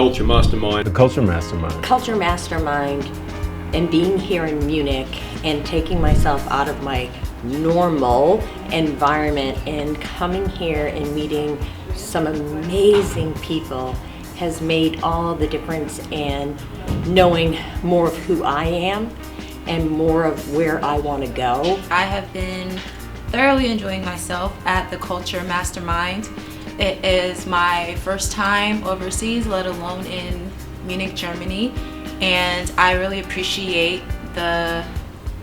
Culture Mastermind. The Culture Mastermind. Culture Mastermind, and being here in Munich and taking myself out of my normal environment and coming here and meeting some amazing people has made all the difference, and knowing more of who I am and more of where I want to go. I have been thoroughly enjoying myself at the Culture Mastermind. It is my first time overseas, let alone in Munich, Germany, and I really appreciate the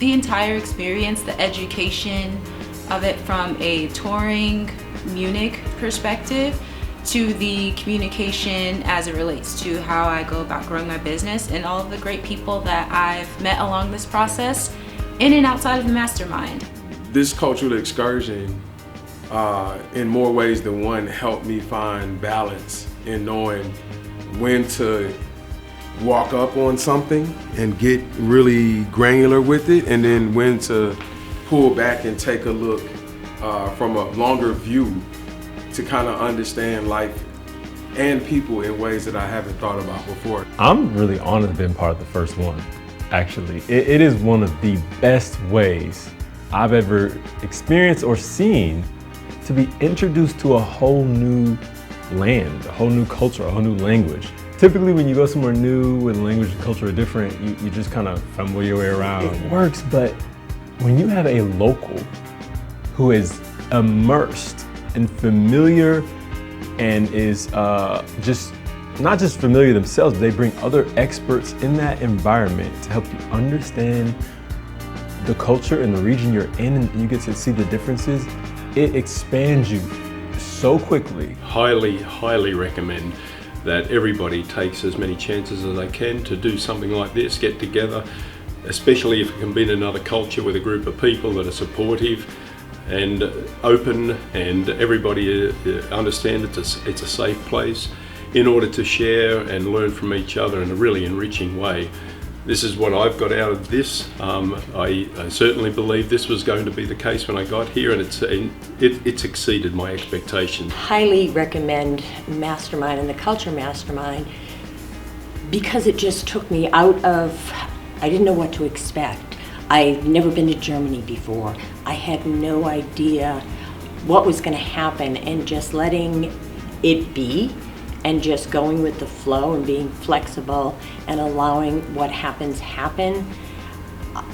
entire experience, the education of it from a touring Munich perspective to the communication as it relates to how I go about growing my business, and all of the great people that I've met along this process in and outside of the mastermind. This cultural excursion, in more ways than one, helped me find balance in knowing when to walk up on something and get really granular with it, and then when to pull back and take a look from a longer view to kind of understand life and people in ways that I haven't thought about before. I'm really honored to have been part of the first one, actually. It is one of the best ways I've ever experienced or seen to be introduced to a whole new land, a whole new culture, a whole new language. Typically when you go somewhere new where the language and culture are different, you just kind of fumble your way around. It works, but when you have a local who is immersed and familiar and is just not just familiar themselves, but they bring other experts in that environment to help you understand the culture and the region you're in, and you get to see the differences. It expands you so quickly. Highly recommend that everybody takes as many chances as they can to do something like this, get together, especially if it can be in another culture with a group of people that are supportive and open, and everybody understand it's a safe place in order to share and learn from each other in a really enriching way. This is what I've got out of this. I certainly believe this was going to be the case when I got here, and it's exceeded my expectations. Highly recommend Mastermind and the Culture Mastermind, because it just took me out of, I didn't know what to expect. I've never been to Germany before. I had no idea what was going to happen, and just letting it be and just going with the flow and being flexible and allowing what happens happen.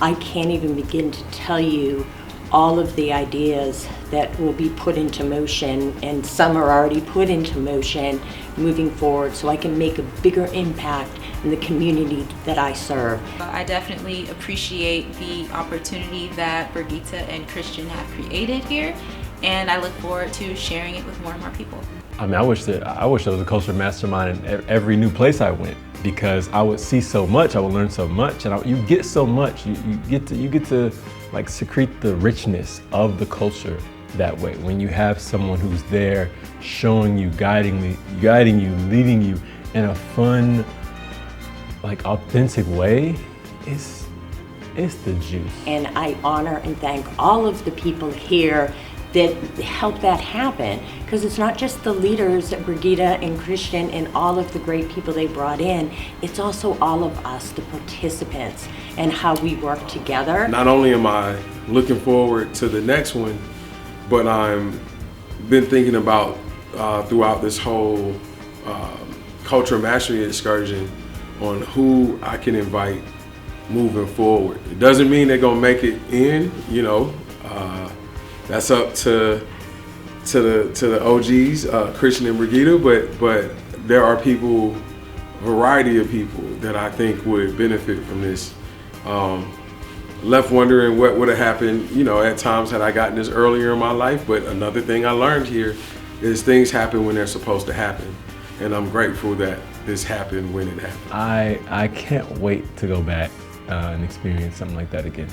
I can't even begin to tell you all of the ideas that will be put into motion, and some are already put into motion moving forward, so I can make a bigger impact in the community that I serve. I definitely appreciate the opportunity that Brigitte and Christian have created here, and I look forward to sharing it with more and more people. I mean, I wish there was a Culture Mastermind in every new place I went, because I would see so much, I would learn so much, and you get so much. You get to like secrete the richness of the culture that way when you have someone who's there, showing you, guiding you, leading you in a fun, like authentic way. It's the juice. And I honor and thank all of the people here that help that happen, because it's not just the leaders, Brigitte and Christian and all of the great people they brought in, it's also all of us, the participants, and how we work together. Not only am I looking forward to the next one, but I'm been thinking about throughout this whole Culture Mastery excursion on who I can invite moving forward. It doesn't mean they're gonna make it in, that's up to the OGs, Christian and Brigitte, but there are people, variety of people that I think would benefit from this. Left wondering what would have happened, at times had I gotten this earlier in my life, but another thing I learned here is things happen when they're supposed to happen, and I'm grateful that this happened when it happened. I can't wait to go back and experience something like that again.